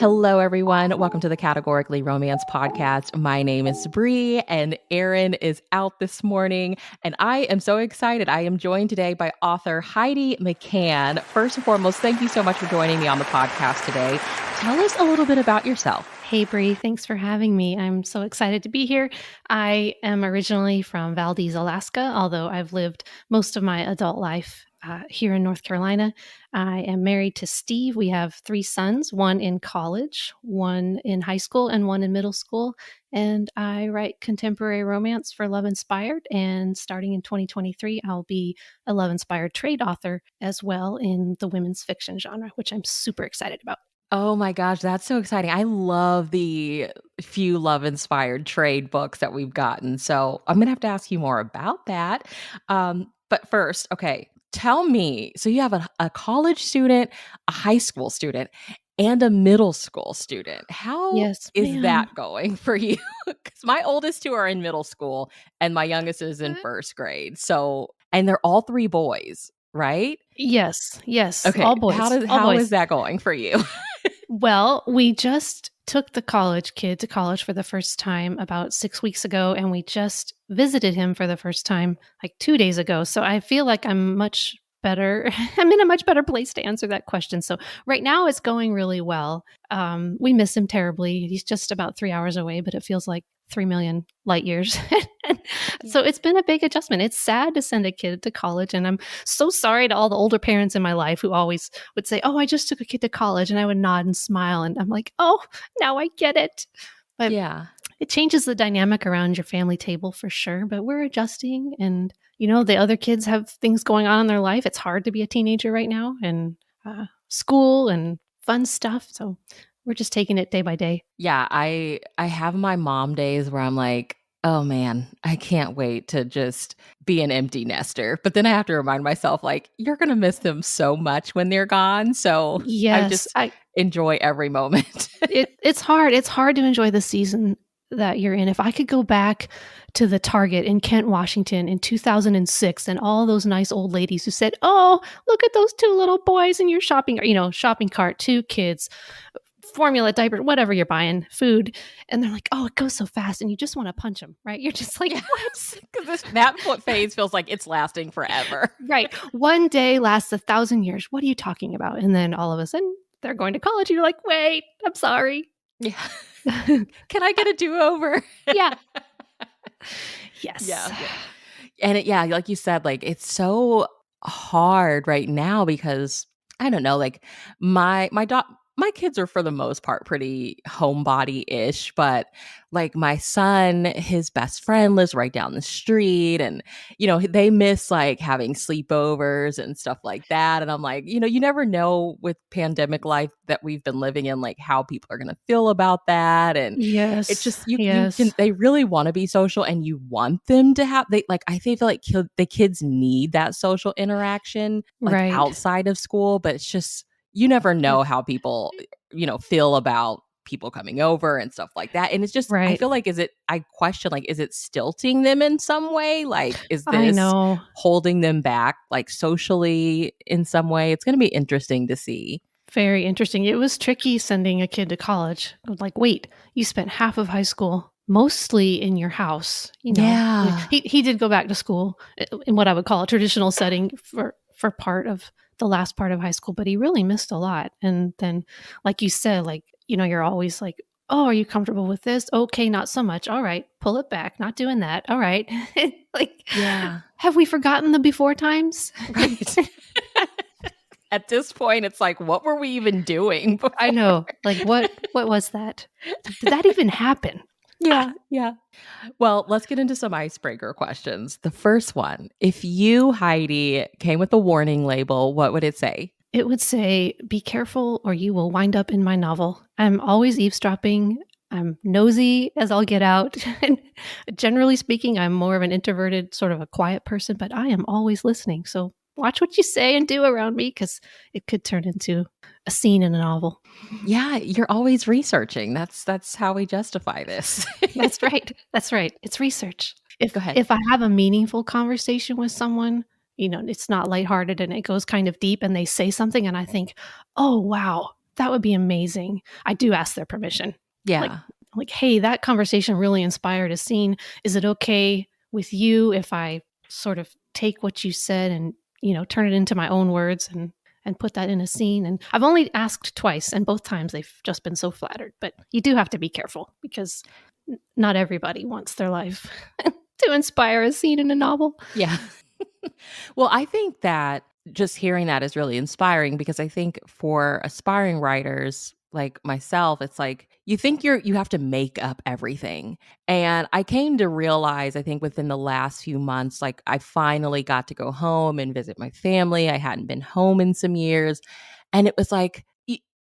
Hello, everyone. Welcome to the Categorically Romance Podcast. My name is Bree, and Erin is out this morning, and I am so excited. I am joined today by author Heidi McCahan. First and foremost, thank you so much for joining me on the podcast today. Tell us a little bit about yourself. Hey, Bree. Thanks for having me. I'm so excited to be here. I am originally from Valdez, Alaska, although I've lived most of my adult life here in North Carolina. I am married to Steve. We have 3 sons, one in college, one in high school, and one in middle school. And I write contemporary romance for Love Inspired. And starting in 2023, I'll be a Love Inspired trade author as well in the women's fiction genre, which I'm super excited about. Oh my gosh, that's so exciting. I love the few love-inspired trade books that we've gotten. So I'm going to have to ask you more about that. But first, okay, tell me. So you have a college student, a high school student, and a middle school student. How Yes, is ma'am. that going for you? Because my oldest 2 are in middle school and my youngest is in first grade. So, and they're all 3 boys, right? Yes, Okay, all boys, all how boys. is that going for you? Well, we just took the college kid to college for the first time about 6 weeks ago, and we just visited him for the first time like 2 days ago. So I feel like I'm much better. I'm in a much better place to answer that question. So right now it's going really well. We miss him terribly. He's just about 3 hours away, but it feels like 3 million light years. So it's been a big adjustment. It's sad to send a kid to college. And I'm so sorry to all the older parents in my life who always would say, "Oh, I just took a kid to college." And I would nod and smile. And I'm like, "Oh, now I get it." But Yeah. it changes the dynamic around your family table for sure. But we're adjusting. And, the other kids have things going on in their life. It's hard to be a teenager right now, and school and fun stuff. So we're just taking it day by day. Yeah, I have my mom days where I'm like, "Oh man, I can't wait to just be an empty nester." But then I have to remind myself like, "You're going to miss them so much when they're gone." So, I Yes, just enjoy every moment. it's hard. It's hard to enjoy the season that you're in. If I could go back to the Target in Kent, Washington in 2006 and all those nice old ladies who said, "Oh, look at those 2 little boys in your shopping cart, 2 kids, formula, diaper, whatever you're buying, food." And they're like, "Oh, it goes so fast." And you just want to punch them, right? You're just like, Yes, because that phase feels like it's lasting forever. right. One day lasts 1,000 years. What are you talking about? And then all of a sudden they're going to college. And you're like, "Wait, I'm sorry." Yeah. Can I get a do-over? Yeah. Yes. Yeah. And like you said, like it's so hard right now because I don't know, like my kids are for the most part pretty homebody-ish, but like my son, his best friend lives right down the street, and they miss like having sleepovers and stuff like that. And I'm like, you never know with pandemic life that we've been living in, like how people are gonna feel about that. And it's Yes. just you Yes. can they really want to be social and you want them to have I feel like the kids need that social interaction like Right. outside of school, but it's just you never know how people feel about people coming over and stuff like that. And it's just I Right. feel like I question, like, is it stilting them in some way? Like, is I this know. holding them back like socially in some way? It's going to be interesting to see. Very interesting. It was tricky sending a kid to college. I was like, wait, you spent half of high school mostly in your house. Yeah. He did go back to school in what I would call a traditional setting for part of the last part of high school, but he really missed a lot. And then, like you said, like, you're always like, "Oh, are you comfortable with this? Okay, not so much. All right, pull it back. Not doing that. All right." Like, Yeah. have we forgotten the before times? Right. At this point, it's like, what were we even doing before? I know. Like, what was that? Did that even happen? Yeah. Well, let's get into some icebreaker questions. The first one, if you, Heidi, came with a warning label, what would it say? It would say, "Be careful or you will wind up in my novel." I'm always eavesdropping. I'm nosy as I'll get out. And generally speaking, I'm more of an introverted, sort of a quiet person, but I am always listening. So watch what you say and do around me, because it could turn into a scene in a novel. Yeah, you're always researching. That's how we justify this. That's right. That's right. It's research. Go ahead. If I have a meaningful conversation with someone, it's not lighthearted and it goes kind of deep and they say something and I think, "Oh, wow, that would be amazing. I do ask their permission. Like, Yeah. hey, that conversation really inspired a scene. Is it okay with you if I sort of take what you said and, turn it into my own words and put that in a scene? And I've only asked twice, and both times they've just been so flattered. But you do have to be careful because not everybody wants their life to inspire a scene in a novel. Yeah. Well, I think that just hearing that is really inspiring because I think for aspiring writers like myself, it's like you think you have to make up everything. And I came to realize, I think within the last few months, like I finally got to go home and visit my family. I hadn't been home in some years. And it was like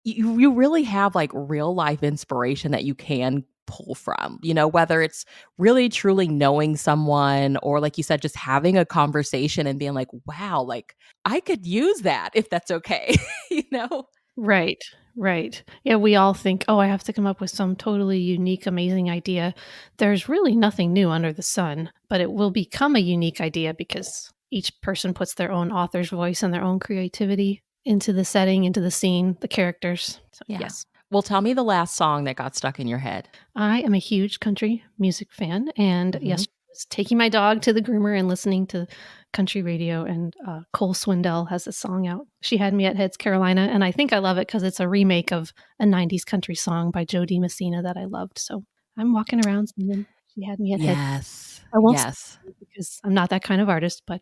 you really have like real life inspiration that you can pull from, whether it's really truly knowing someone or like you said, just having a conversation and being like, wow, like I could use that if that's okay, you know? Right, right. Yeah, we all think, oh, I have to come up with some totally unique, amazing idea. There's really nothing new under the sun, but it will become a unique idea because each person puts their own author's voice and their own creativity into the setting, into the scene, the characters. So, Yeah. yes. Well, tell me the last song that got stuck in your head. I am a huge country music fan, and Mhm. yesterday I was taking my dog to the groomer and listening to country radio, and Cole Swindell has a song out. She Had Me at Heads Carolina, and I think I love it because it's a remake of a 90s country song by Joe Messina that I loved. So I'm walking around singing She Had Me at Heads. Yes. I won't sing Yes. it because I'm not that kind of artist, but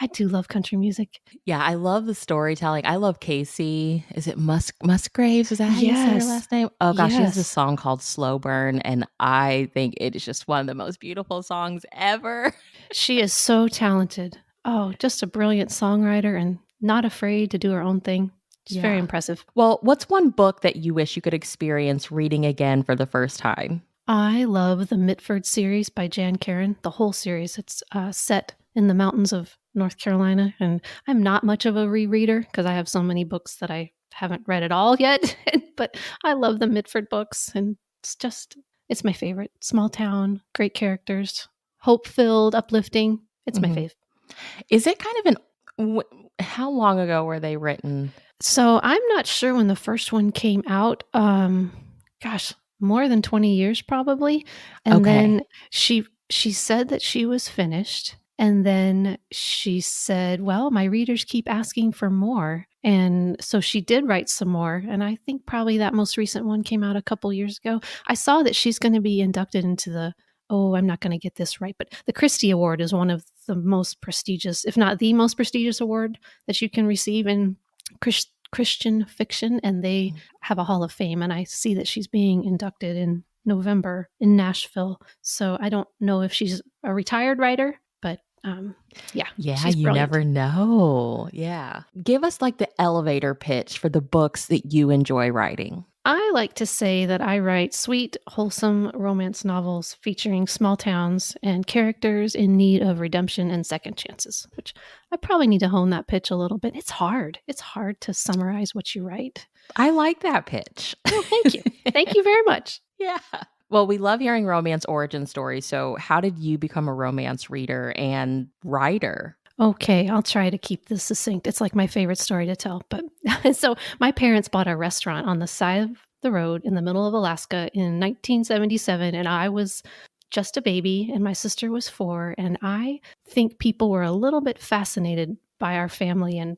I do love country music. Yeah, I love the storytelling. I love Casey. Is it Musgraves? Is that how you say her Yes. last name? Oh gosh, she has this Yes. song called Slow Burn, and I think it is just one of the most beautiful songs ever. She is so talented. Oh, just a brilliant songwriter and not afraid to do her own thing. Just very Yeah. impressive. Well, what's one book that you wish you could experience reading again for the first time? I love the Mitford series by Jan Karon, the whole series. It's set in the mountains of North Carolina, and I'm not much of a rereader because I have so many books that I haven't read at all yet. But I love the Mitford books, and it's my favorite. Small town, great characters, hope filled, uplifting. It's my Mhm. fave. Is it kind of how long ago were they written? So I'm not sure when the first one came out. Gosh, more than 20 years probably. And Okay. then she said that she was finished. And then she said, well, my readers keep asking for more. And so she did write some more. And I think probably that most recent one came out a couple years ago. I saw that she's going to be inducted into I'm not going to get this right, but the Christie Award is one of the most prestigious, if not the most prestigious award that you can receive in Christian fiction, and they have a Hall of Fame. And I see that she's being inducted in November in Nashville. So I don't know if she's a retired writer, but yeah, Yeah, she's you brilliant. never know. Yeah. Give us like the elevator pitch for the books that you enjoy writing. I like to say that I write sweet, wholesome romance novels featuring small towns and characters in need of redemption and second chances, which I probably need to hone that pitch a little bit. It's hard. It's hard to summarize what you write. I like that pitch. Oh, thank you. Thank you very much. Yeah. Well, we love hearing romance origin stories. So, how did you become a romance reader and writer? Okay, I'll try to keep this succinct. It's like my favorite story to tell. But so my parents bought a restaurant on the side of the road in the middle of Alaska in 1977, and I was just a baby, and my sister was 4. And I think people were a little bit fascinated by our family. And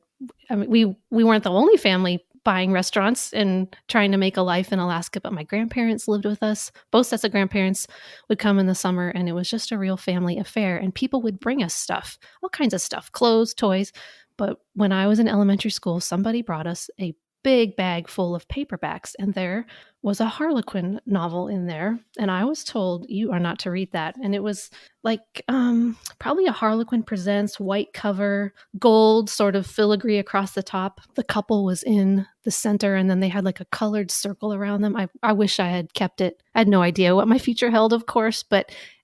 I mean, we weren't the only family buying restaurants and trying to make a life in Alaska, but my grandparents lived with us. Both sets of grandparents would come in the summer, and it was just a real family affair. And people would bring us stuff, all kinds of stuff, clothes, toys. But when I was in elementary school, somebody brought us a big bag full of paperbacks, and there was a Harlequin novel in there. And I was told, you are not to read that. And it was like probably a Harlequin Presents white cover, gold sort of filigree across the top. The couple was in the center, and then they had like a colored circle around them. I wish I had kept it. I had no idea what my future held, of course,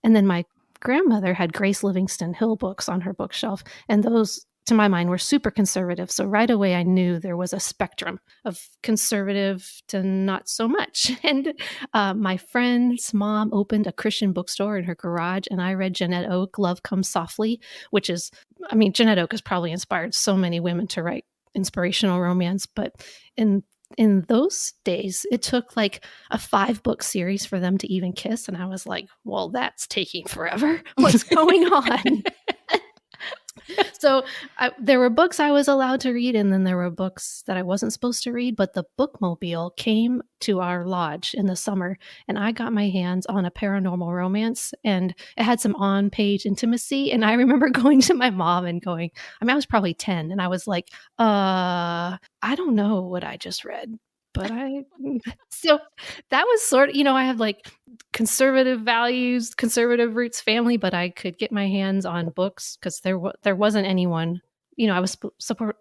and then my grandmother had Grace Livingston Hill books on her bookshelf, and those, to my mind, were super conservative. So right away, I knew there was a spectrum of conservative to not so much. And my friend's mom opened a Christian bookstore in her garage, and I read Jeanette Oak, Love Comes Softly, which is, I mean, Jeanette Oak has probably inspired so many women to write inspirational romance, but in in those days, it took like a 5-book series for them to even kiss. And I was like, well, that's taking forever. What's going on? So there were books I was allowed to read, and then there were books that I wasn't supposed to read. But the bookmobile came to our lodge in the summer, and I got my hands on a paranormal romance, and it had some on-page intimacy. And I remember going to my mom and going, I mean, I was probably 10, and I was like, I don't know what I just read. But so that was sort of, I have like conservative values, conservative roots family, but I could get my hands on books because there wasn't anyone, I was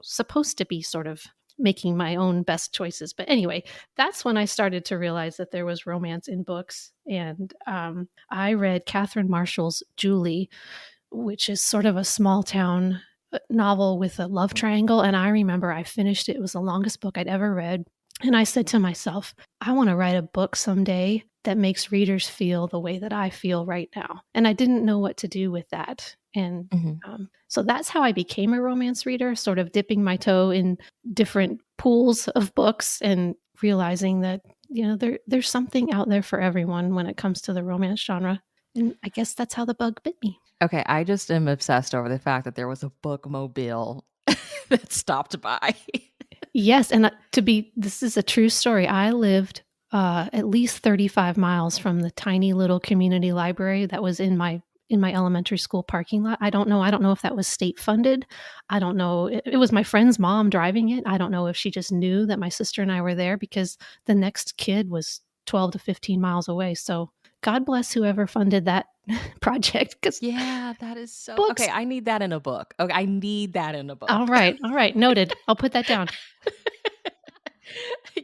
supposed to be sort of making my own best choices. But anyway, that's when I started to realize that there was romance in books. And I read Catherine Marshall's Julie, which is sort of a small town novel with a love triangle. And I remember I finished it. It was the longest book I'd ever read. And I said to myself, I want to write a book someday that makes readers feel the way that I feel right now. And I didn't know what to do with that. And so that's how I became a romance reader, sort of dipping my toe in different pools of books and realizing that, there's something out there for everyone when it comes to the romance genre. And I guess that's how the bug bit me. Okay, I just am obsessed over the fact that there was a bookmobile that stopped by. Yes, and this is a true story. I lived at least 35 miles from the tiny little community library that was in my elementary school parking lot. I don't know if that was state funded. I don't know. It was my friend's mom driving it. I don't know if she just knew that my sister and I were there because the next kid was 12 to 15 miles away. So God bless whoever funded that project. Yeah, that is so books. okay. I need that in a book. Okay, I need that in a book. All right. Noted. I'll put that down.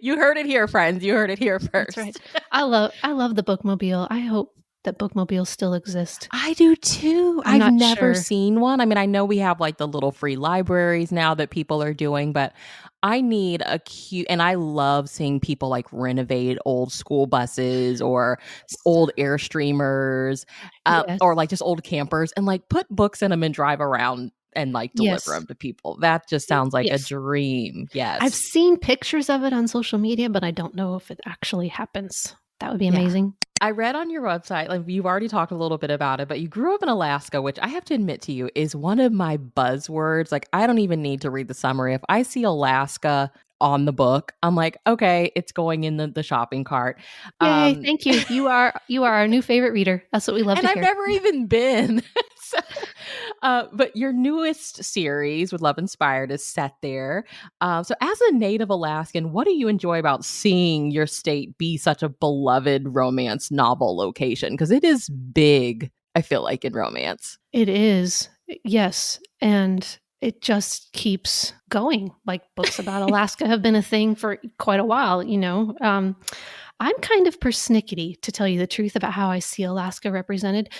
You heard it here, friends. You heard it here first. That's right. I love the bookmobile. I hope that bookmobiles still exist. I do too. I'm I've not never sure. seen one. I mean, I know we have like the little free libraries now that people are doing, but I need a cute, and I love seeing people like renovate old school buses or old Airstreamers, Yes. or like just old campers and like put books in them and drive around and like deliver them to people. That just sounds like a dream. Yes. I've seen pictures of it on social media, but I don't know if it actually happens. That would be amazing. I read on your website, like you've already talked a little bit about it, but you grew up in Alaska, which I have to admit to you is one of my buzzwords. Like I don't even need to read the summary. If I see Alaska on the book, I'm like, okay, it's going in the shopping cart. Yay, thank you. You are our new favorite reader. That's what we love to hear. And I've never even been. But your newest series with Love Inspired is set there. So as a native Alaskan, what do you enjoy about seeing your state be such a beloved romance novel location? Because it is big, I feel like, in romance. It is. Yes. And it just keeps going. Like books about Alaska have been a thing for quite a while, I'm kind of persnickety, to tell you the truth, about how I see Alaska represented.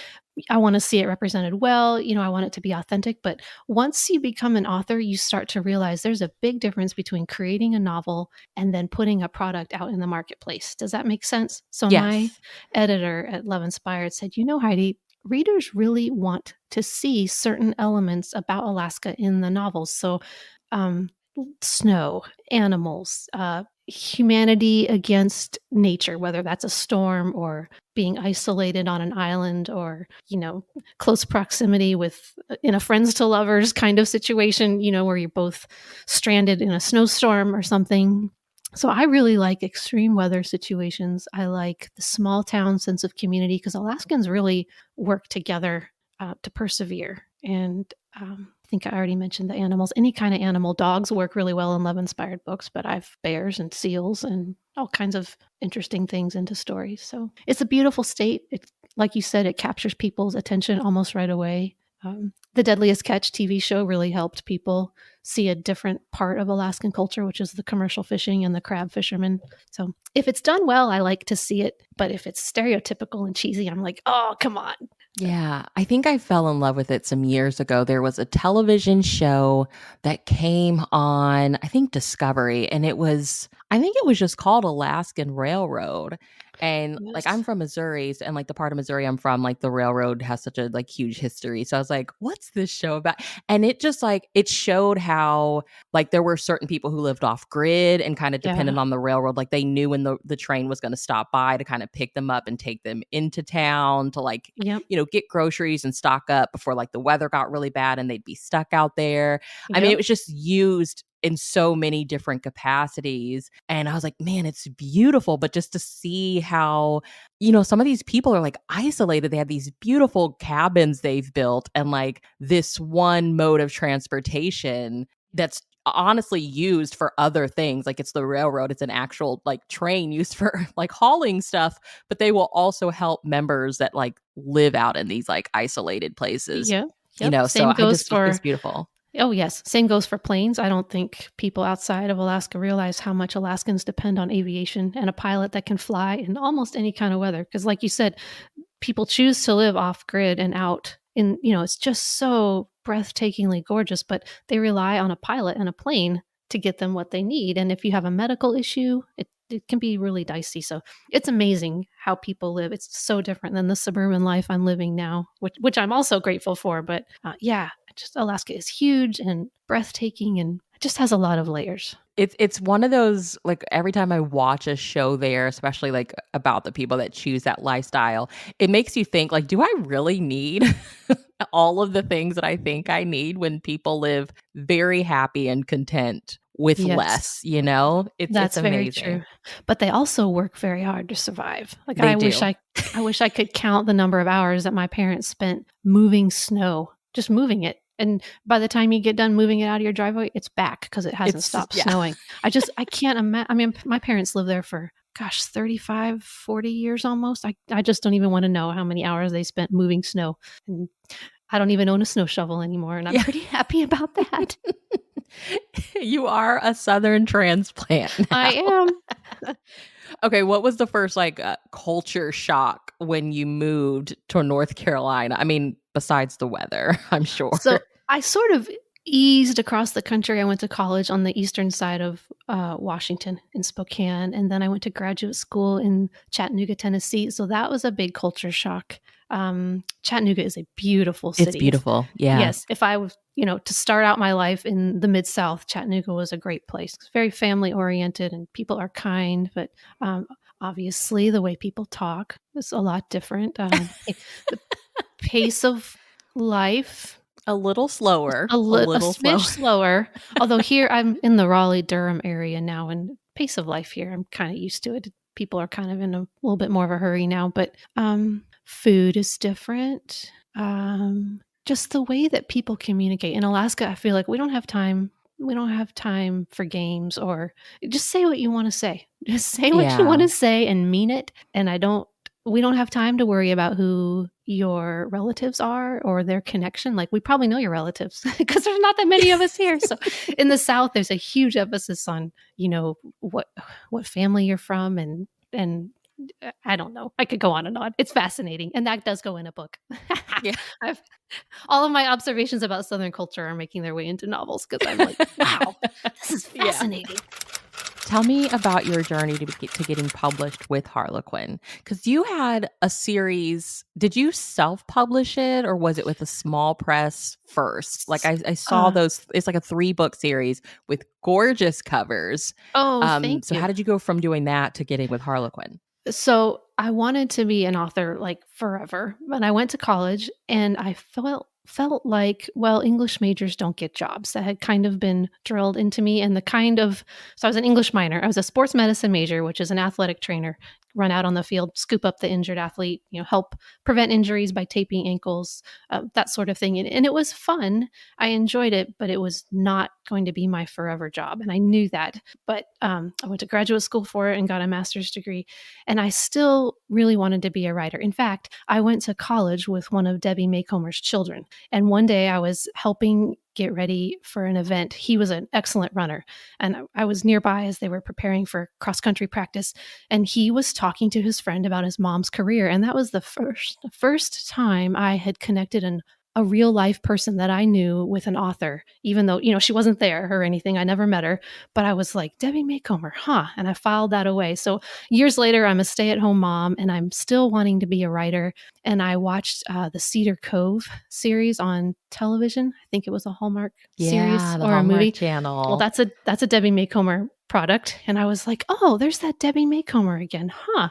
I want to see it represented well. I want it to be authentic. But once you become an author, you start to realize there's a big difference between creating a novel and then putting a product out in the marketplace. Does that make sense? So my editor at Love Inspired said, Heidi, readers really want to see certain elements about Alaska in the novels. So snow, animals, humanity against nature, whether that's a storm or being isolated on an island or, close proximity in a friends to lovers kind of situation, where you're both stranded in a snowstorm or something. So I really like extreme weather situations. I like the small town sense of community because Alaskans really work together to persevere. And I think I already mentioned the animals. Any kind of animal. Dogs work really well in love-inspired books, but I've bears and seals and all kinds of interesting things into stories. So it's a beautiful state. It, like you said, it captures people's attention almost right away. The Deadliest Catch TV show really helped people see a different part of Alaskan culture, which is the commercial fishing and the crab fishermen. So if it's done well, I like to see it. But if it's stereotypical and cheesy, I'm like, oh, come on. Yeah, I think I fell in love with it some years ago. There was a television show that came on, I think Discovery, and I think it was just called Alaskan Railroad. And like I'm Yes. from Missouri, and like the part of Missouri I'm from, like the railroad has such a like huge history. So I was like, what's this show about? And it just like it showed how like there were certain people who lived off grid and kind of Yeah. depended on the railroad. Like they knew when the train was going to stop by to kind of pick them up and take them into town to like, Yep. get groceries and stock up before like the weather got really bad and they'd be stuck out there. I mean, it Yep. was just used in so many different capacities. And I was like, man, it's beautiful. But just to see how, some of these people are like isolated. They have these beautiful cabins they've built and like this one mode of transportation that's honestly used for other things. Like it's the railroad, it's an actual like train used for like hauling stuff, but they will also help members that like live out in these like isolated places. Yep. Yep. So Same I goes just it was for beautiful. Oh, yes. Same goes for planes. I don't think people outside of Alaska realize how much Alaskans depend on aviation and a pilot that can fly in almost any kind of weather. Because, like you said, people choose to live off grid and out in, it's just so breathtakingly gorgeous, but they rely on a pilot and a plane to get them what they need. And if you have a medical issue, it can be really dicey. So it's amazing how people live. It's so different than the suburban life I'm living now, which I'm also grateful for. But yeah, just Alaska is huge and breathtaking and it just has a lot of layers. It's one of those like every time I watch a show there, especially like about the people that choose that lifestyle, it makes you think like, do I really need all of the things that I think I need when people live very happy and content with Yes. less, you know? It's That's very true. amazing. But they also work very hard to survive. Like They do. I wish I could count the number of hours that my parents spent moving snow, just moving it. And by the time you get done moving it out of your driveway, it's back because it hasn't It's just stopped yeah. snowing. I can't imagine. I mean, my parents lived there for, gosh, 35, 40 years almost. I just don't even want to know how many hours they spent moving snow. And I don't even own a snow shovel anymore. And I'm Yeah. pretty happy about that. You are a Southern transplant I now. am. Okay, what was the first like culture shock when you moved to North Carolina? I mean, besides the weather, I'm sure. So I sort of eased across the country. I went to college on the eastern side of Washington in Spokane, and then I went to graduate school in Chattanooga, Tennessee. So that was a big culture shock. Chattanooga is a beautiful It's city. beautiful. Yeah. Yes, if I was, to start out my life in the Mid South, Chattanooga was a great place. It's very family oriented, and people are kind, but obviously the way people talk is a lot different. The pace of life A little slower, a smidge slower, although here I'm in the Raleigh-Durham area now, and pace of life here, I'm kinda used to it. People are kind of in a little bit more of a hurry now, but, food is different. Just the way that people communicate. In Alaska, I feel like we don't have time for games or just say what you wanna say. Just say what you Yeah. wanna say and mean it, and we don't have time to worry about who your relatives are or their connection. Like we probably know your relatives because there's not that many of us here. So in the South, there's a huge emphasis on, what family you're from and I don't know. I could go on and on. It's fascinating. And that does go in a book. Yeah. I've all of my observations about Southern culture are making their way into novels because I'm like, wow, this is Yeah. fascinating. Tell me about your journey to getting published with Harlequin, because you had a series. Did you self-publish it or was it with a small press first? Like I saw Uh, those. It's like a 3-book series with gorgeous covers. oh, thank So you. how did you go from doing that to getting with Harlequin? So I wanted to be an author like forever, but I went to college and I felt like, well, English majors don't get jobs. That had kind of been drilled into me and so I was an English minor. I was a sports medicine major, which is an athletic trainer, run out on the field, scoop up the injured athlete, help prevent injuries by taping ankles, that sort of thing. And it was fun. I enjoyed it, but it was not going to be my forever job. And I knew that. But I went to graduate school for it and got a master's degree. And I still really wanted to be a writer. In fact, I went to college with one of Debbie Macomber's children. And one day I was helping get ready for an event. He was an excellent runner. And I was nearby as they were preparing for cross country practice. And he was talking to his friend about his mom's career. And that was the first time I had connected a real life person that I knew with an author, even though, she wasn't there or anything. I never met her, but I was like, Debbie Maycomer, huh? And I filed that away. So years later, I'm a stay at home mom and I'm still wanting to be a writer. And I watched the Cedar Cove series on television. I think it was a Hallmark series Yeah, the or a Hallmark movie. Well, Channel. that's a Debbie Maycomer product. And I was like, oh, there's that Debbie Maycomer again, huh?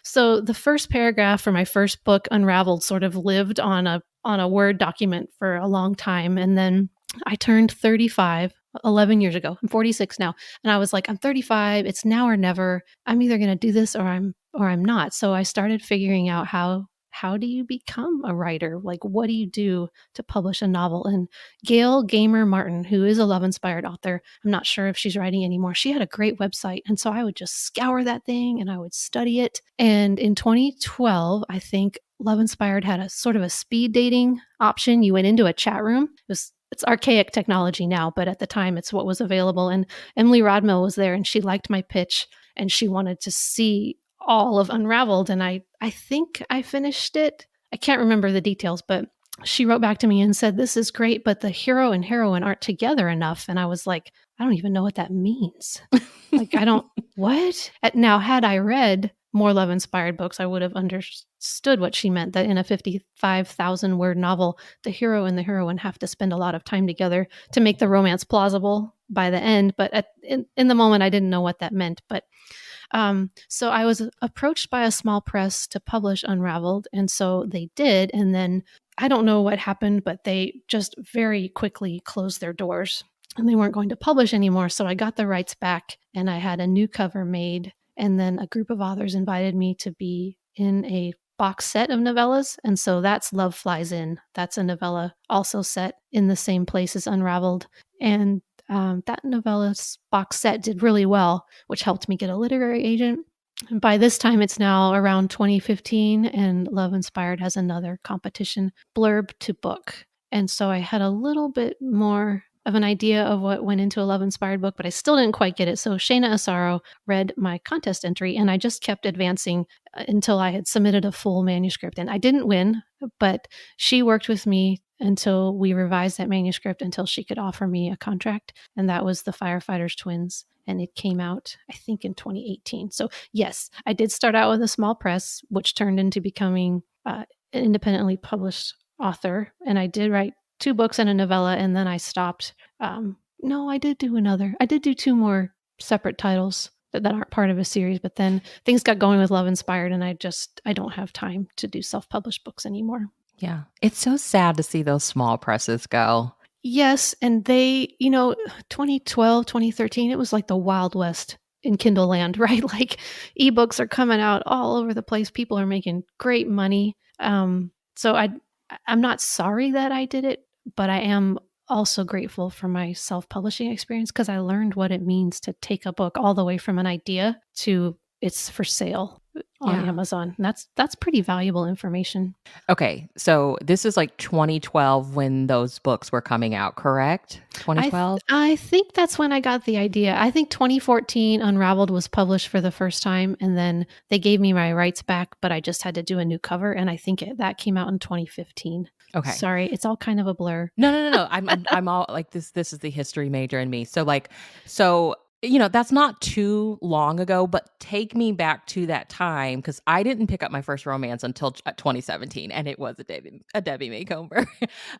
So the first paragraph for my first book, Unraveled, sort of lived on a Word document for a long time. And then I turned 35 11 years ago. I'm 46 now. And I was like, I'm 35. It's now or never. I'm either going to do this or I'm not. So I started figuring out how do you become a writer? Like, what do you do to publish a novel? And Gail Gamer Martin, who is a love inspired author, I'm not sure if she's writing anymore. She had a great website. And so I would just scour that thing and I would study it. And in 2012, I think Love Inspired had a sort of a speed dating option. You went into a chat room. It's archaic technology now, but at the time it's what was available. And Emily Rodmill was there and she liked my pitch and she wanted to see all of Unraveled. And I think I finished it. I can't remember the details, but she wrote back to me and said, this is great, but the hero and heroine aren't together enough. And I was like, I don't even know what that means. Like, I don't, what? Now, had I read more love inspired books, I would have understood what she meant, that in a 55,000 word novel, the hero and the heroine have to spend a lot of time together to make the romance plausible by the end. But in the moment, I didn't know what that meant. But so I was approached by a small press to publish Unraveled. And so they did. And then I don't know what happened, but they just very quickly closed their doors and they weren't going to publish anymore. So I got the rights back and I had a new cover made. And then a group of authors invited me to be in a box set of novellas. And so that's Love Flies In. That's a novella also set in the same place as Unraveled. And that novella's box set did really well, which helped me get a literary agent. And by this time, it's now around 2015, and Love Inspired has another competition, Blurb to Book. And so I had a little bit more of an idea of what went into a Love Inspired book, but I still didn't quite get it. So Shayna Asaro read my contest entry, and I just kept advancing until I had submitted a full manuscript. And I didn't win, but she worked with me until we revised that manuscript until she could offer me a contract. And that was The Firefighters Twins. And it came out, I think, in 2018. So yes, I did start out with a small press, which turned into becoming an independently published author. And I did write 2 books and a novella, and then I stopped. No, I did do 2 more separate titles that aren't part of a series, but then things got going with Love Inspired, and I don't have time to do self-published books anymore. Yeah. It's so sad to see those small presses go. Yes, and they, 2012, 2013, it was like the Wild West in Kindle land, right? Like ebooks are coming out all over the place. People are making great money. So I'm not sorry that I did it, but I am also grateful for my self-publishing experience because I learned what it means to take a book all the way from an idea to it's for sale on Amazon. And that's pretty valuable information. Okay, so this is like 2012 when those books were coming out, correct? 2012? I think that's when I got the idea. I think 2014 Unraveled was published for the first time, and then they gave me my rights back, but I just had to do a new cover, and I think that came out in 2015. Okay. Sorry, it's all kind of a blur. No. I'm all like this is the history major in me. So that's not too long ago, but take me back to that time because I didn't pick up my first romance until 2017, and it was a Debbie Maycomer.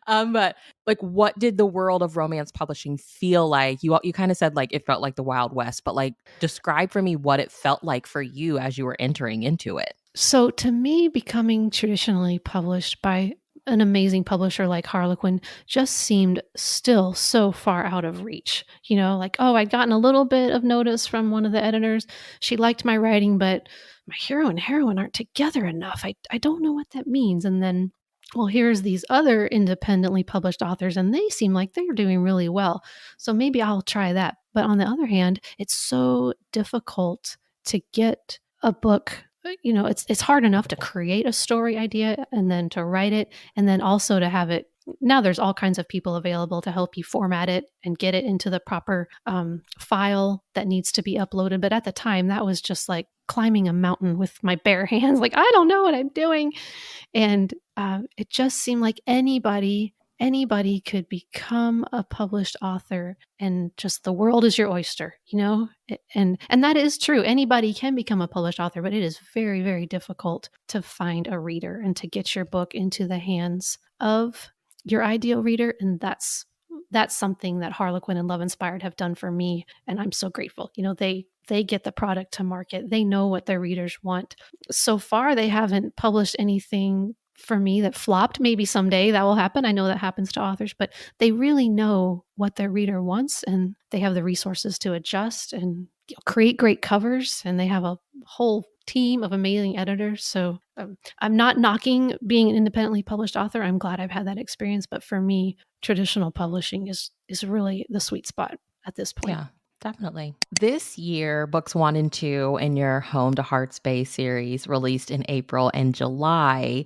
But like, what did the world of romance publishing feel like? You kind of said like it felt like the Wild West, but like describe for me what it felt like for you as you were entering into it. So to me, becoming traditionally published by an amazing publisher like Harlequin just seemed still so far out of reach. Like, oh, I'd gotten a little bit of notice from one of the editors. She liked my writing, but my hero and heroine aren't together enough. I don't know what that means. And then, well, here's these other independently published authors, and they seem like they're doing really well. So maybe I'll try that. But on the other hand, it's so difficult to get a book. It's hard enough to create a story idea and then to write it and then also to have it now there's all kinds of people available to help you format it and get it into the proper file that needs to be uploaded. But at the time, that was just like climbing a mountain with my bare hands. Like, I don't know what I'm doing. And it just seemed like anybody could become a published author, and just the world is your oyster, you know. And that is true. Anybody can become a published author, but it is very, very difficult to find a reader and to get your book into the hands of your ideal reader. And that's something that Harlequin and Love Inspired have done for me, and I'm so grateful. You know, they get the product to market. They know what their readers want. So far, they haven't published anything for me that flopped. Maybe someday that will happen. I know that happens to authors, but they really know what their reader wants, and they have the resources to adjust and create great covers, and they have a whole team of amazing editors. So I'm not knocking being an independently published author. I'm glad I've had that experience, but for me, traditional publishing is really the sweet spot at this point. Yeah, definitely. This year, books 1 and 2 in your Home to Heart Space series released in April and July.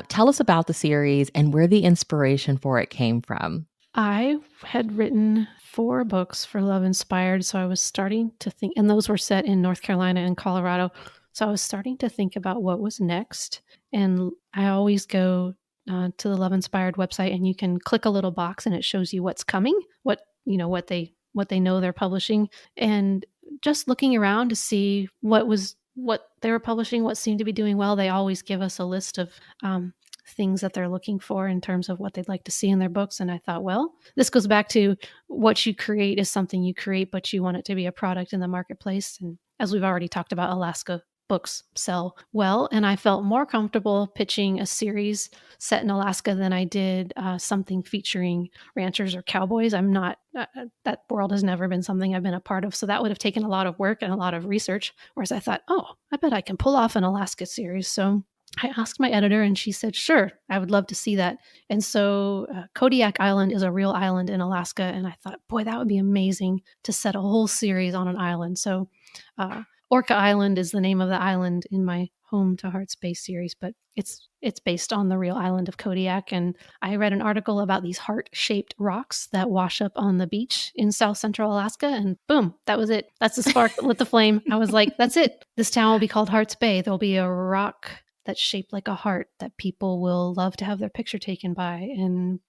Tell us about the series and where the inspiration for it came from. I had written 4 books for Love Inspired, so I was starting to think, and those were set in North Carolina and Colorado. So I was starting to think about what was next. And I always go to the Love Inspired website, and you can click a little box and it shows you what's coming, what they know they're publishing. And just looking around to see what they were publishing, what seemed to be doing well. They always give us a list of things that they're looking for in terms of what they'd like to see in their books. And I thought, well, this goes back to what you create is something you create, but you want it to be a product in the marketplace. And as we've already talked about, Alaska books sell well. And I felt more comfortable pitching a series set in Alaska than I did something featuring ranchers or cowboys. I'm not, that world has never been something I've been a part of. So that would have taken a lot of work and a lot of research. Whereas I thought, oh, I bet I can pull off an Alaska series. So I asked my editor, and she said, sure, I would love to see that. And so Kodiak Island is a real island in Alaska. And I thought, boy, that would be amazing to set a whole series on an island. So Orca Island is the name of the island in my Home to Heart Space series, but it's based on the real island of Kodiak. And I read an article about these heart-shaped rocks that wash up on the beach in South Central Alaska, and boom, that was it. That's the spark that lit the flame. I was like, that's it. This town will be called Hearts Bay. There'll be a rock that's shaped like a heart that people will love to have their picture taken by. And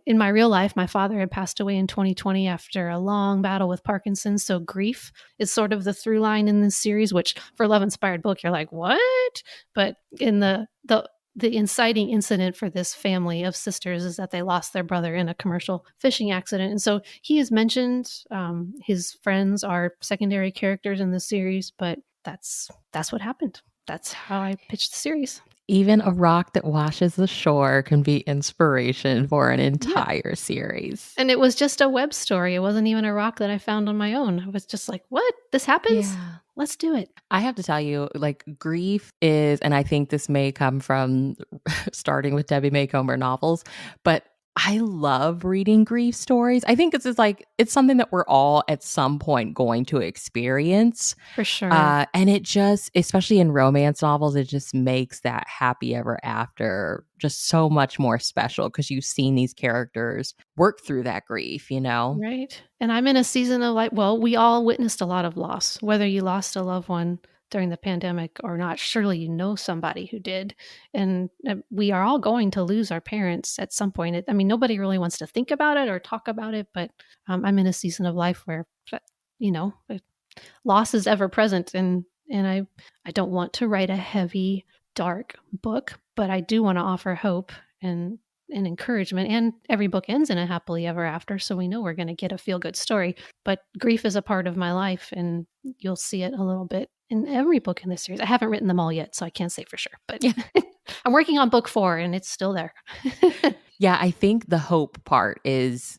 in my real life, my father had passed away in 2020 after a long battle with Parkinson's. So grief is sort of the through line in this series, which for Love Inspired book, you're like, what? But in the inciting incident for this family of sisters is that they lost their brother in a commercial fishing accident. And so he is mentioned. His friends are secondary characters in the series, but that's what happened. That's how I pitched the series. Even a rock that washes the shore can be inspiration for an entire series. And it was just a web story. It wasn't even a rock that I found on my own. I was just like, what? This happens? Yeah. Let's do it. I have to tell you, like, grief is, and I think this may come from starting with Debbie Maycomber novels, but I love reading grief stories. I think it's just like, it's something that we're all at some point going to experience. For sure. And it just, especially in romance novels, it just makes that happy ever after just so much more special because you've seen these characters work through that grief, you know? Right. And I'm in a season of like, well, we all witnessed a lot of loss, whether you lost a loved one during the pandemic or not. Surely you know somebody who did. And we are all going to lose our parents at some point. I mean, nobody really wants to think about it or talk about it, but I'm in a season of life where, you know, loss is ever present. And I don't want to write a heavy, dark book, but I do want to offer hope and encouragement. And every book ends in a happily ever after, so we know we're going to get a feel good story. But grief is a part of my life, and you'll see it a little bit in every book in this series. I haven't written them all yet, so I can't say for sure, but yeah. I'm working on book 4 and it's still there. Yeah, I think the hope part is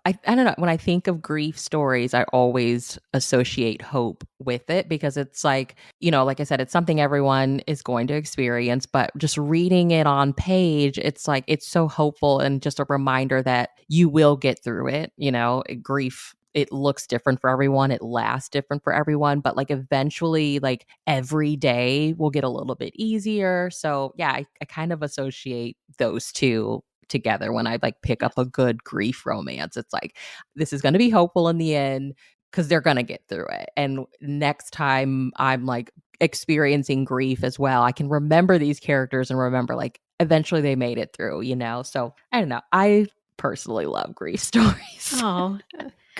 I don't know, when I think of grief stories, I always associate hope with it because it's like, you know, like I said, it's something everyone is going to experience, but just reading it on page, it's like, it's so hopeful and just a reminder that you will get through it. You know, grief, it looks different for everyone. It lasts different for everyone, but like eventually, like every day will get a little bit easier. So yeah, I kind of associate those two together when I like pick up a good grief romance. It's like this is going to be hopeful in the end because they're going to get through it. And next time I'm like experiencing grief as well, I can remember these characters and remember like eventually they made it through, you know? So I don't know. I personally love grief stories. Oh,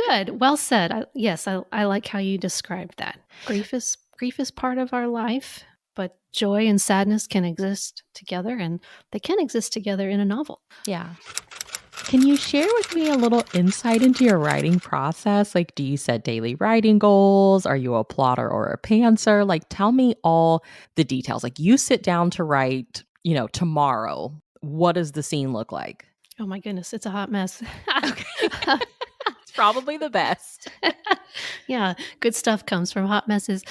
good. Well said. I like how you described that. Grief is part of our life, but joy and sadness can exist together, and they can exist together in a novel. Yeah. Can you share with me a little insight into your writing process? Like, do you set daily writing goals? Are you a plotter or a pantser? Like, tell me all the details. Like, you sit down to write, you know, tomorrow. What does the scene look like? Oh my goodness, it's a hot mess. Okay. It's probably the best. Yeah, good stuff comes from hot messes.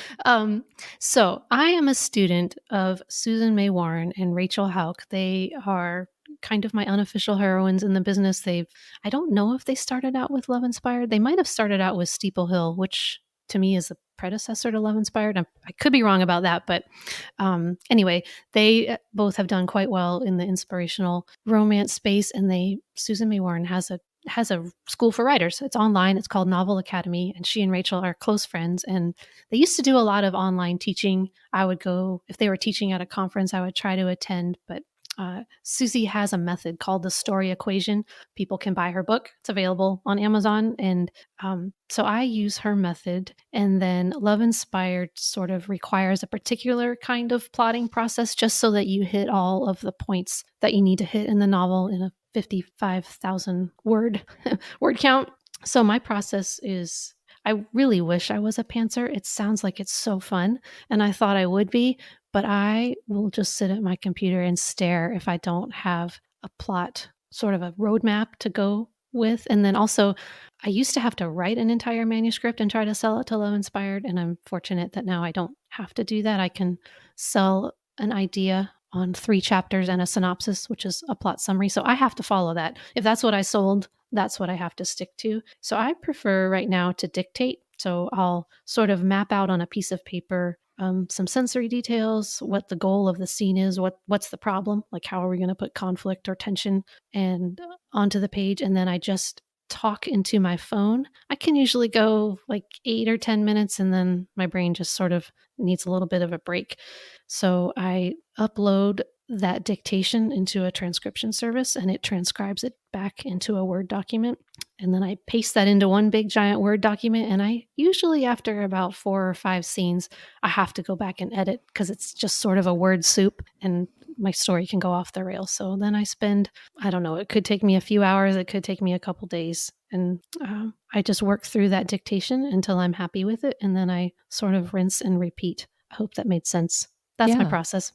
So I am a student of Susan May Warren and Rachel Houck. They are kind of my unofficial heroines in the business. I don't know if they started out with Love Inspired. They might have started out with Steeple Hill, which to me is the predecessor to Love Inspired. I could be wrong about that, but anyway, they both have done quite well in the inspirational romance space. And Susan May Warren has a school for writers. It's online. It's called Novel Academy, and she and Rachel are close friends. And they used to do a lot of online teaching. I would go if they were teaching at a conference. I would try to attend, but Susie has a method called the story equation. People can buy her book. It's available on Amazon. And so I use her method. And then Love Inspired sort of requires a particular kind of plotting process just so that you hit all of the points that you need to hit in the novel in a 55,000 word count. So my process is I really wish I was a pantser. It sounds like it's so fun. And I thought I would be, but I will just sit at my computer and stare if I don't have a plot, sort of a roadmap to go with. And then also, I used to have to write an entire manuscript and try to sell it to Love Inspired. And I'm fortunate that now I don't have to do that. I can sell an idea on 3 chapters and a synopsis, which is a plot summary. So I have to follow that. If that's what I sold, that's what I have to stick to. So I prefer right now to dictate. So I'll sort of map out on a piece of paper some sensory details, what the goal of the scene is, what's the problem, like how are we going to put conflict or tension and onto the page, and then I just talk into my phone. I can usually go like 8 or 10 minutes, and then my brain just sort of needs a little bit of a break. So I upload that dictation into a transcription service, and it transcribes it back into a Word document. And then I paste that into one big giant Word document. And I usually, after about 4 or 5 scenes, I have to go back and edit because it's just sort of a word soup and my story can go off the rails. So then I spend, I don't know, it could take me a few hours, it could take me a couple days. And I just work through that dictation until I'm happy with it. And then I sort of rinse and repeat. I hope that made sense. That's my process.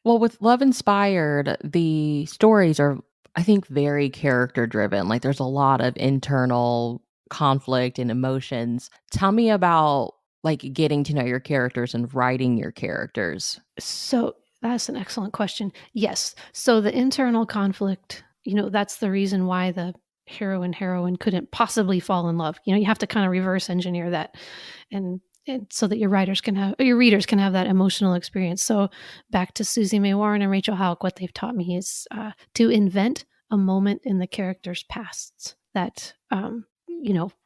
Well, with Love Inspired, the stories are, I think, very character driven. Like there's a lot of internal conflict and emotions. Tell me about like getting to know your characters and writing your characters. So that's an excellent question. Yes. So the internal conflict, that's the reason why the hero and heroine couldn't possibly fall in love. You have to kind of reverse engineer that and so that your readers can have that emotional experience. So back to Susie May Warren and Rachel Houck, what they've taught me is to invent a moment in the characters' pasts that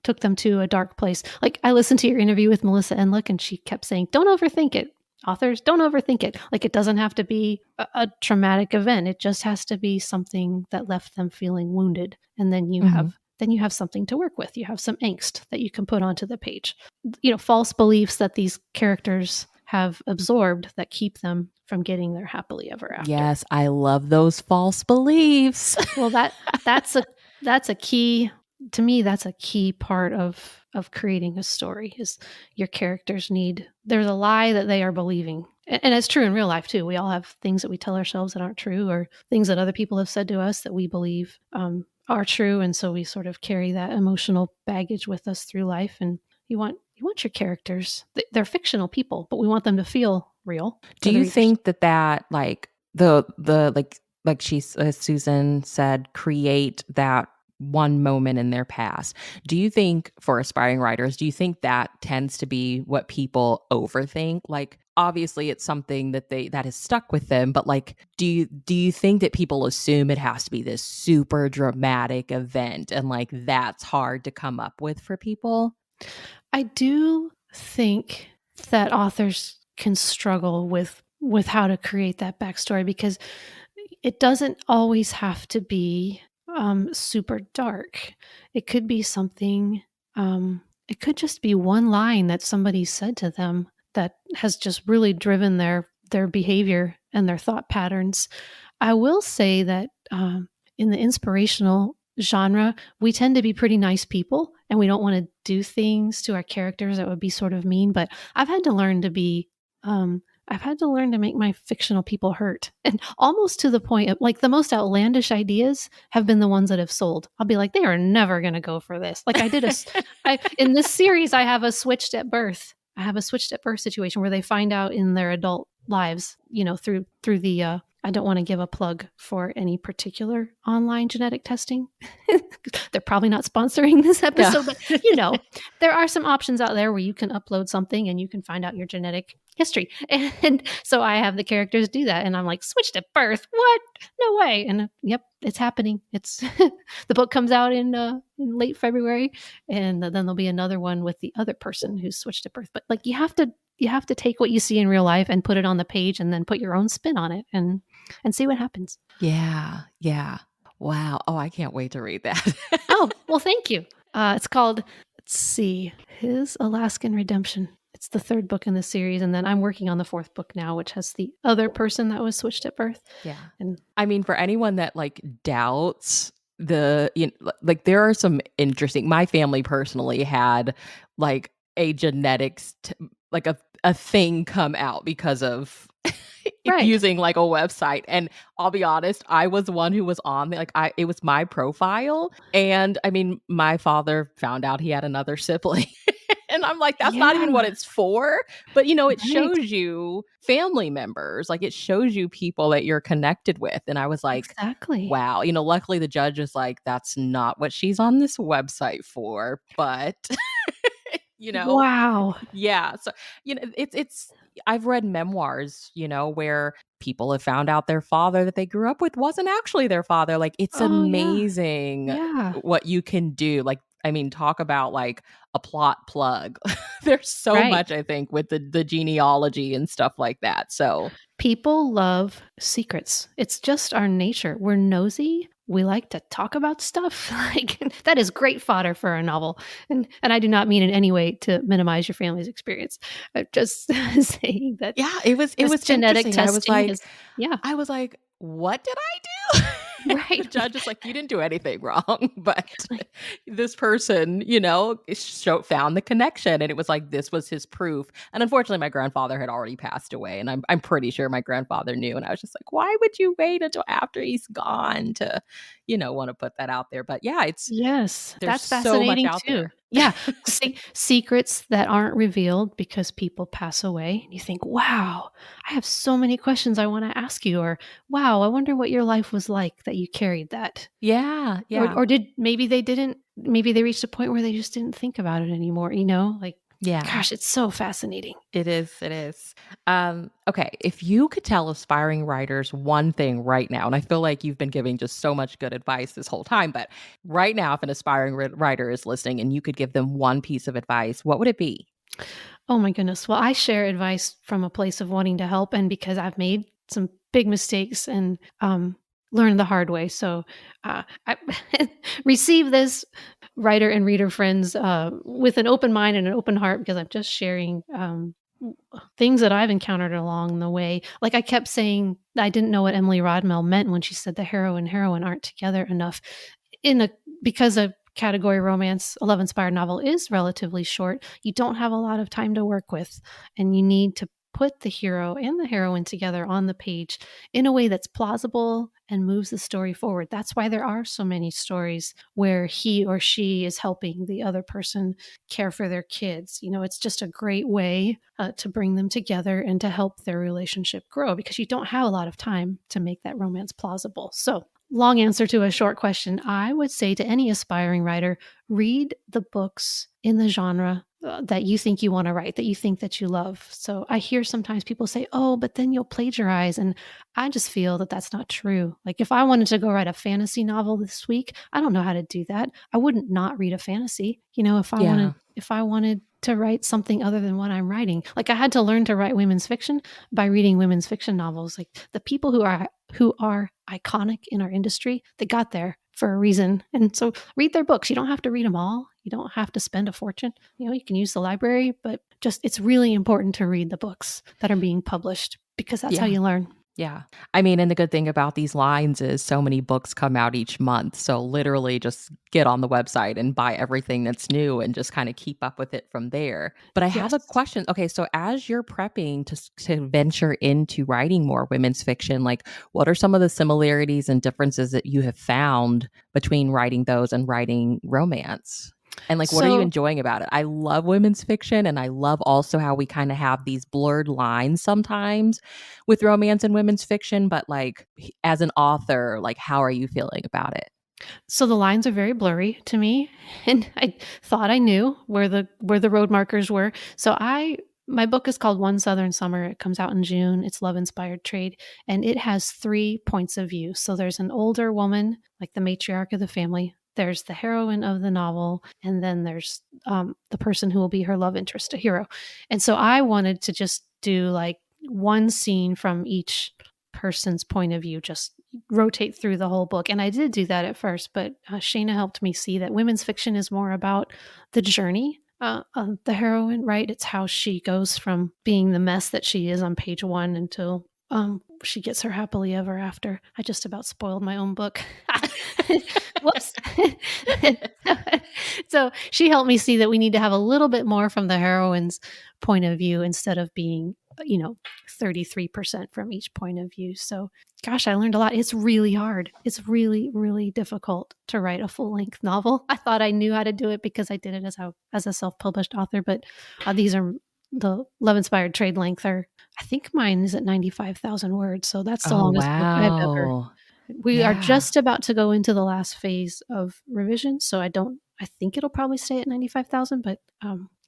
took them to a dark place. Like I listened to your interview with Melissa Enlick, and she kept saying, "Don't overthink it. Authors, don't overthink it. Like it doesn't have to be a traumatic event. It just has to be something that left them feeling wounded, and then you have something to work with. You have some angst that you can put onto the page. False beliefs that these characters have absorbed that keep them from getting their happily ever after." Yes, I love those false beliefs. Well, that's a key to me. That's a key part of creating a story is your characters there's a lie that they are believing. And it's true in real life too. We all have things that we tell ourselves that aren't true, or things that other people have said to us that we believe are true. And so we sort of carry that emotional baggage with us through life. And you want your characters, they're fictional people, but we want them to feel real. Do you think that like the like she Susan said, create that one moment in their past. Do you think for aspiring writers, do you think that tends to be what people overthink? Like obviously it's something that has stuck with them, but like do you think that people assume it has to be this super dramatic event and like that's hard to come up with for people? I do think that authors can struggle with how to create that backstory because it doesn't always have to be super dark. It could be something. It could just be one line that somebody said to them that has just really driven their behavior and their thought patterns. I will say that in the inspirational genre, we tend to be pretty nice people and we don't want to do things to our characters that would be sort of mean. But I've had to learn to be, I've had to learn to make my fictional people hurt. And almost to the point of like the most outlandish ideas have been the ones that have sold. I'll be like, they are never going to go for this. Like in this series, I have a switched at birth. I have a switched at birth situation where they find out in their adult lives, through the I don't want to give a plug for any particular online genetic testing. They're probably not sponsoring this Yeah. episode, but there are some options out there where you can upload something and you can find out your genetic history. And so I have the characters do that and I'm like, switched at birth. What? No way. And yep, it's happening. It's the book comes out in late February and then there'll be another one with the other person who's switched at birth. But like you have to take what you see in real life and put it on the page and then put your own spin on it and see what happens. Yeah. Yeah. Wow. Oh, I can't wait to read that. Oh, well, thank you. It's called, let's see, His Alaskan Redemption. It's the third book in the series. And then I'm working on the fourth book now, which has the other person that was switched at birth. Yeah. And I mean, for anyone that like doubts like there are some interesting, my family personally had like a genetics, like a thing come out because of right. using like a website. And I'll be honest, I was the one who was on like it was my profile. And I mean, my father found out he had another sibling. And I'm like, that's not Yeah. even what it's for. But, it Right. shows you family members, like it shows you people that you're connected with. And I was like, Exactly. wow, luckily the judge is like, that's not what she's on this website for. But, you know, Wow. yeah. So, I've read memoirs, where people have found out their father that they grew up with wasn't actually their father. Like, it's Oh, yeah. amazing Yeah. what you can do. Like, I mean, talk about like a plot plug. There's so Right. much, I think, with the genealogy and stuff like that. So, People love secrets. It's just our nature. We're nosy. We like to talk about stuff. Like that is great fodder for a novel. And I do not mean in any way to minimize your family's experience. I'm just saying that yeah, it was this genetic interesting. testing is yeah, I was like, what did I do? The right. judge is like, you didn't do anything wrong, but this person, found the connection, and it was like this was his proof. And unfortunately, my grandfather had already passed away, and I'm pretty sure my grandfather knew. And I was just like, why would you wait until after he's gone to, want to put that out there? But yeah, Yes, there's that's so much fascinating out too. there. Yeah, secrets that aren't revealed because people pass away. And you think, wow, I have so many questions I want to ask you, or wow, I wonder what your life was like that you carried that. Yeah, yeah, Or did maybe they didn't, maybe they reached a point where they just didn't think about it anymore, like, yeah. gosh, it's so fascinating. It is. It is. Okay. If you could tell aspiring writers one thing right now, and I feel like you've been giving just so much good advice this whole time, but right now, if an aspiring writer is listening and you could give them one piece of advice, what would it be? Oh my goodness. Well, I share advice from a place of wanting to help and because I've made some big mistakes and learned the hard way. So I receive this writer and reader friends with an open mind and an open heart because I'm just sharing things that I've encountered along the way. Like I kept saying, I didn't know what Emily Rodmell meant when she said the hero and heroine aren't together enough. In a because a category romance, a love inspired novel is relatively short, you don't have a lot of time to work with, and you need to put the hero and the heroine together on the page in a way that's plausible and moves the story forward. That's why there are so many stories where he or she is helping the other person care for their kids. It's just a great way to bring them together and to help their relationship grow because you don't have a lot of time to make that romance plausible. So long answer to a short question. I would say to any aspiring writer, read the books in the genre that you think you want to write, that you think that you love. So I hear sometimes people say, oh, but then you'll plagiarize. And I just feel that that's not true. Like if I wanted to go write a fantasy novel this week, I don't know how to do that. I wouldn't not read a fantasy. You know, Yeah. if I wanted to write something other than what I'm writing, like I had to learn to write women's fiction by reading women's fiction novels. Like the people who are iconic in our industry, they got there for a reason. And so read their books. You don't have to read them all. You don't have to spend a fortune. You know, you can use the library, but just it's really important to read the books that are being published because that's how Yeah. you learn. Yeah. I mean, and the good thing about these lines is so many books come out each month. So literally just get on the website and buy everything that's new and just kind of keep up with it from there. But I have Yes. a question. Okay, so as you're prepping to venture into writing more women's fiction, like what are some of the similarities and differences that you have found between writing those and writing romance? And like, what are you So enjoying about it? I love women's fiction, and I love also how we kind of have these blurred lines sometimes with romance and women's fiction. But like, as an author, like, how are you feeling about it? So the lines are very blurry to me, and I thought I knew where the road markers were. So I my book is called One Southern Summer. It comes out in June. It's love inspired trade, and it has 3 points of view. So there's an older woman, like the matriarch of the family. There's the heroine of the novel, and then there's the person who will be her love interest, a hero. And so I wanted to just do like one scene from each person's point of view, just rotate through the whole book. And I did do that at first, but Shayna helped me see that women's fiction is more about the journey of the heroine, right? It's how she goes from being the mess that she is on page 1 until she gets her happily ever after. I just about spoiled my own book. Whoops. So she helped me see that we need to have a little bit more from the heroine's point of view instead of being, 33% from each point of view. So, gosh, I learned a lot. It's really hard. It's really, really difficult to write a full length novel. I thought I knew how to do it because I did it as a self published author, but these are the love inspired trade length are. I think mine is at 95,000 words. So that's the Oh, longest book I've ever. wow. We are Yeah. just about to go into the last phase of revision, so I think it'll probably stay at 95,000, but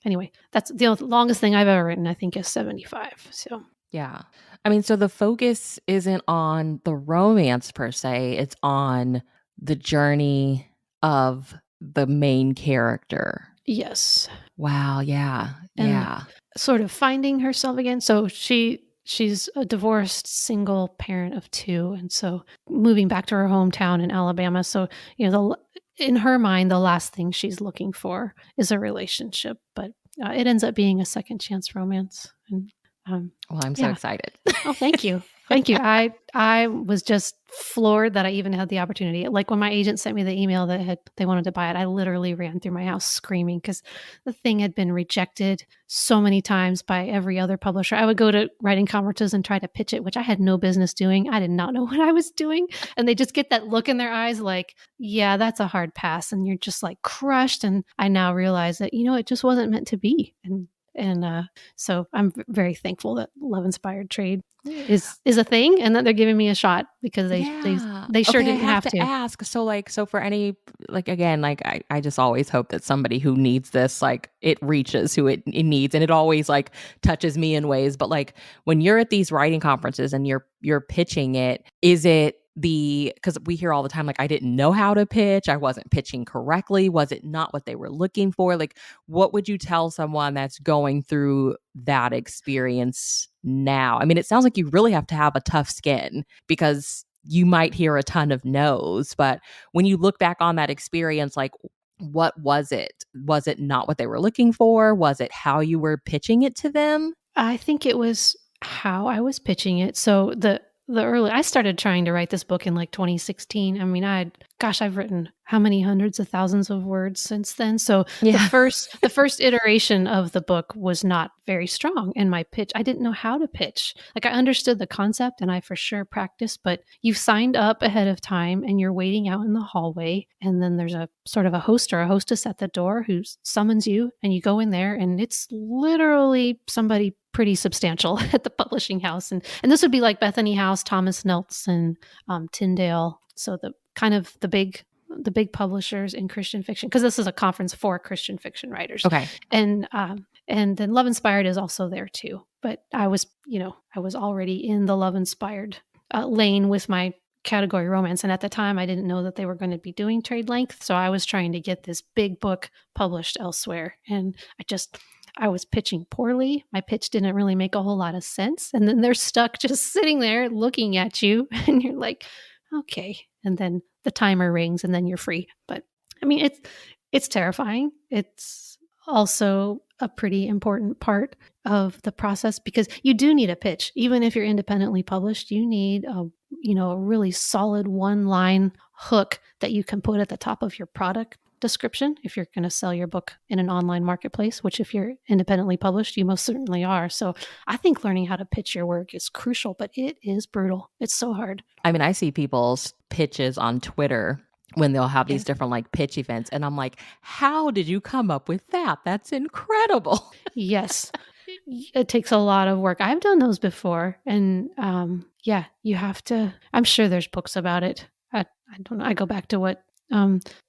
anyway, that's the longest thing I've ever written, I think, is 75. So Yeah. I mean, so the focus isn't on the romance per se, it's on the journey of the main character. yes, Wow. Yeah. and Yeah. sort of finding herself again. So she's a divorced single parent of 2, and so moving back to her hometown in Alabama. So in her mind, the last thing she's looking for is a relationship, but it ends up being a second chance romance. And Well, I'm so yeah. excited. Oh, thank you. Thank you. I was just floored that I even had the opportunity. Like when my agent sent me the email that they wanted to buy it, I literally ran through my house screaming because the thing had been rejected so many times by every other publisher. I would go to writing conferences and try to pitch it, which I had no business doing. I did not know what I was doing. And they just get that look in their eyes like, yeah, that's a hard pass. And you're just like crushed. And I now realize that, it just wasn't meant to be. And so I'm very thankful that love inspired trade is a thing and that they're giving me a shot because Yeah. they sure Okay, I didn't have have to to. ask. So for any again, I just always hope that somebody who needs this, it reaches who it needs. And it always touches me in ways. But when you're at these writing conferences and you're pitching it, is it because we hear all the time, I didn't know how to pitch, I wasn't pitching correctly, was it not what they were looking for? What would you tell someone that's going through that experience now? I mean, it sounds like you really have to have a tough skin because you might hear a ton of no's, but when you look back on that experience, what was it? Was it not what they were looking for? Was it how you were pitching it to them? I think it was how I was pitching it. So I started trying to write this book in like 2016. I mean, I've written how many hundreds of thousands of words since then. So Yeah. the first iteration of the book was not very strong. And my pitch, I didn't know how to pitch. Like I understood the concept and I for sure practiced, but you've signed up ahead of time and you're waiting out in the hallway. And then there's a sort of a host or a hostess at the door who summons you and you go in there and it's literally somebody pretty substantial at the publishing house. And this would be like Bethany House, Thomas Nelson, Tyndale, So the big publishers in Christian fiction, because this is a conference for Christian fiction writers, Okay. and then Love Inspired is also there too. But I was already in the Love Inspired lane with my category romance, and at the time I didn't know that they were going to be doing trade length, so I was trying to get this big book published elsewhere, and I was pitching poorly. My pitch didn't really make a whole lot of sense, and then they're stuck just sitting there looking at you, and you're like, okay. And then the timer rings, and then you're free. But I mean, it's terrifying. It's also a pretty important part of the process, because you do need a pitch. Even if you're independently published, you need a really solid one-line hook that you can put at the top of your product description if you're going to sell your book in an online marketplace, which if you're independently published, you most certainly are. So I think learning how to pitch your work is crucial, but it is brutal. It's so hard. I mean, I see people's pitches on Twitter when they'll have these Yeah. different like pitch events, and I'm like, how did you come up with that? That's incredible. Yes. It takes a lot of work. I've done those before. And yeah, you have to, I'm sure there's books about it. I don't know. I go back to what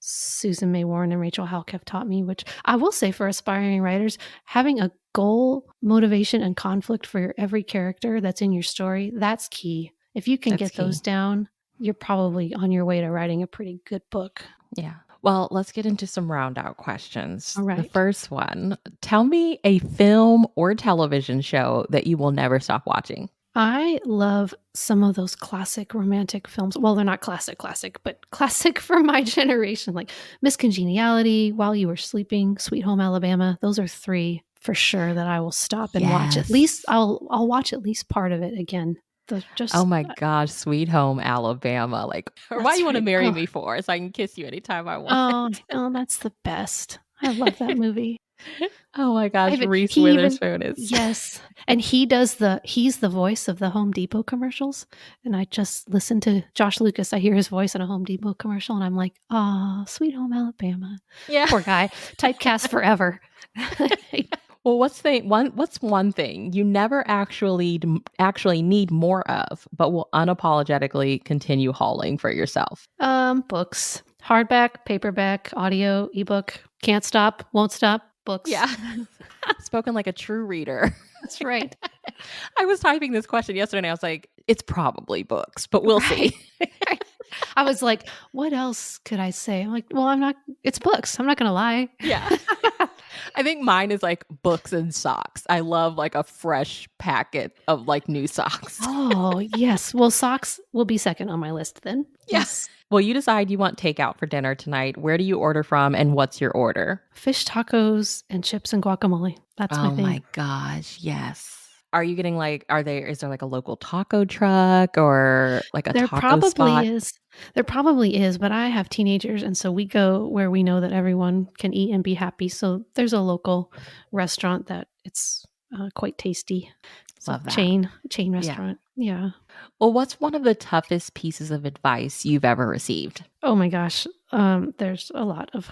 Susan May Warren and Rachel Halk have taught me, which I will say for aspiring writers, having a goal, motivation, and conflict for every character that's in your story, that's key. If you can That's get those key. down, you're probably on your way to writing a pretty good book. Yeah. Well, let's get into some round out questions. All The right. first one, tell me a film or television show that you will never stop watching. I love some of those classic romantic films. Well, they're not classic, but classic for my generation, like Miss Congeniality, While You Were Sleeping, Sweet Home Alabama. Those are three for sure that I will stop and watch. At least Yes. I'll watch at least part of it again. Oh my gosh, Sweet Home Alabama. Like, or why That's you want to right. marry me for? So I can kiss you anytime I want. Oh, that's the best. I love that movie. Oh my I gosh, even Reese he even Witherspoon is. Yes, and he's the voice of the Home Depot commercials, and I just listened to Josh Lucas. I hear his voice in a Home Depot commercial, and I'm like, "Ah, Sweet Home Alabama." Yeah. Poor guy, typecast forever. Well, what's one thing you never actually need more of, but will unapologetically continue hauling for yourself? Books, hardback, paperback, audio, ebook. Can't stop, won't stop. Books. Yeah. Spoken like a true reader. That's right. I was typing this question yesterday and I was like, it's probably books, but we'll Right. see. I was like, what else could I say? I'm like, well, it's books. I'm not going to lie. Yeah. I think mine is like books and socks. I love like a fresh packet of like new socks. Oh, yes. Well, socks will be second on my list then. Yes. Well, you decide you want takeout for dinner tonight. Where do you order from and what's your order? Fish tacos and chips and guacamole. That's my Oh thing. my gosh, yes. Are you getting like is there like a local taco truck or like a There taco probably spot? is. There probably is, but I have teenagers, and so we go where we know that everyone can eat and be happy. So there's a local restaurant that it's quite tasty. It's a Love that. chain Yeah. restaurant. Yeah. Well, what's one of the toughest pieces of advice you've ever received? Oh my gosh. There's a lot of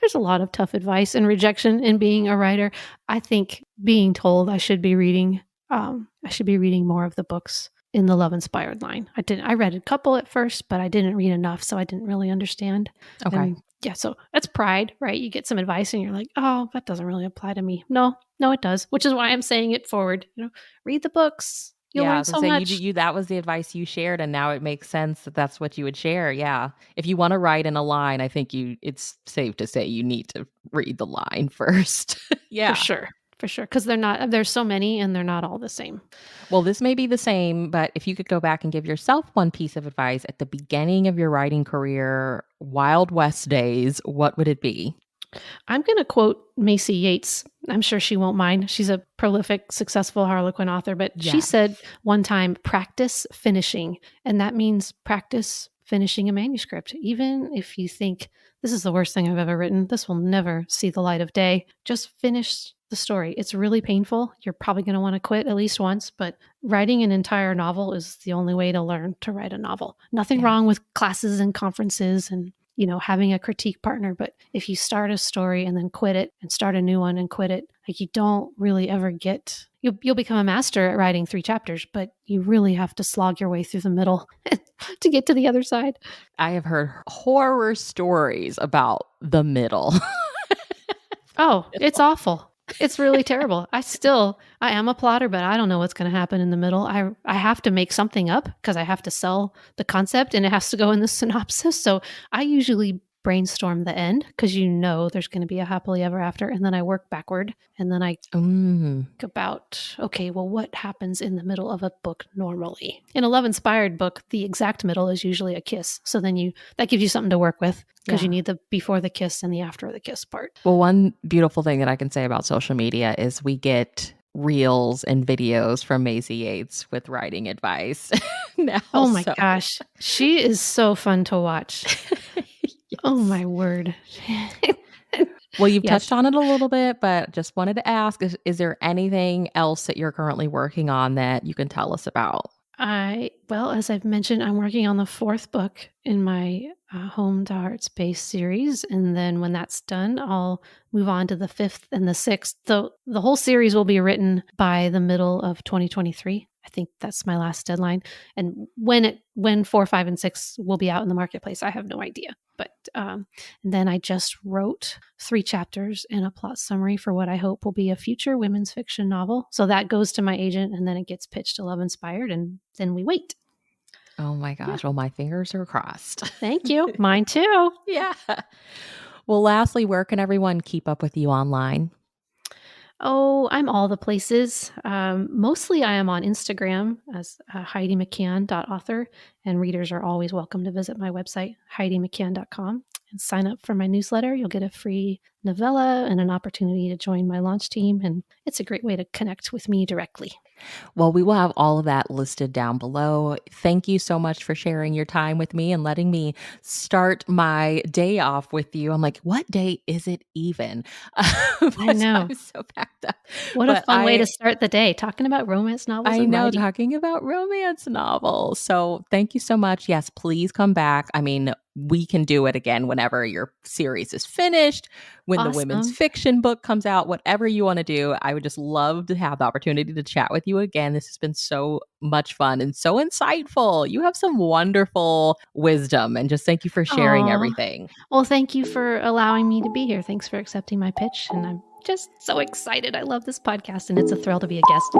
there's a lot of tough advice and rejection in being a writer. I think being told I should be reading more of the books in the Love Inspired line. I read a couple at first, but I didn't read enough, so I didn't really understand. Okay. And yeah, so that's pride, right? You get some advice and you're like, oh, that doesn't really apply to me. No, it does, which is why I'm saying it forward. Read the books. You'll Yeah, I learn was gonna so say much. you that was the advice you shared, and now it makes sense that that's what you would share. Yeah, if you want to write in a line, I think it's safe to say you need to read the line first. Yeah, For sure. Because there's so many and they're not all the same. well, this may be the same, but if you could go back and give yourself one piece of advice at the beginning of your writing career, Wild West days, what would it be? I'm going to quote Macy Yates. I'm sure she won't mind. She's a prolific, successful Harlequin author, but she Yes. said one time, practice finishing. And that means practice finishing a manuscript. Even if you think this is the worst thing I've ever written, this will never see the light of day, just finish the story. It's really painful. You're probably going to want to quit at least once, but writing an entire novel is the only way to learn to write a novel. Nothing Yeah. wrong with classes and conferences and having a critique partner. But if you start a story and then quit it and start a new one and quit it, like you don't really ever you'll become a master at writing 3 chapters, but you really have to slog your way through the middle to get to the other side. I have heard horror stories about the middle. Oh, it's awful. It's really terrible. I am a plotter, but I don't know what's going to happen in the middle. I have to make something up because I have to sell the concept and it has to go in the synopsis. So I usually brainstorm the end because there's going to be a happily ever after. And then I work backward and then I think about, okay, well, what happens in the middle of a book normally? In a love-inspired book, the exact middle is usually a kiss. So then that gives you something to work with because you need the before the kiss and the after the kiss part. Well, one beautiful thing that I can say about social media is we get reels and videos from Maisie Yates with writing advice now. Oh my gosh. She is so fun to watch. Yes. Oh my word. Well, you've touched on it a little bit, but just wanted to ask, is there anything else that you're currently working on that you can tell us about? Well, as I've mentioned, I'm working on the 4th book in my Home to Heart Space series. And then when that's done, I'll move on to the 5th and the 6th. So the whole series will be written by the middle of 2023. I think that's my last deadline. And when 4, 5, and 6 will be out in the marketplace, I have no idea. But and then I just wrote 3 chapters and a plot summary for what I hope will be a future women's fiction novel. So that goes to my agent and then it gets pitched to Love Inspired and then we wait. Oh my gosh. Yeah. Well, my fingers are crossed. Thank you. Mine too. Yeah. Well, lastly, where can everyone keep up with you online? Oh, I'm all the places. Mostly I am on Instagram as Heidi McCahan.author, and readers are always welcome to visit my website, HeidiMcCahan.com, and sign up for my newsletter. You'll get a free novella and an opportunity to join my launch team, and it's a great way to connect with me directly. Well, we will have all of that listed down below. Thank you so much for sharing your time with me and letting me start my day off with you. I'm like, what day is it even? I know. I'm so packed up. What a fun way to start the day, talking about romance novels. I know, talking about romance novels. So thank you so much. Yes, please come back. I mean, we can do it again whenever your series is finished, when the women's fiction book comes out, whatever you want to do. I would just love to have the opportunity to chat with you again. This has been so much fun and so insightful. You have some wonderful wisdom, and just thank you for sharing everything. Well, thank you for allowing me to be here. Thanks for accepting my pitch. And I'm just so excited. I love this podcast and it's a thrill to be a guest.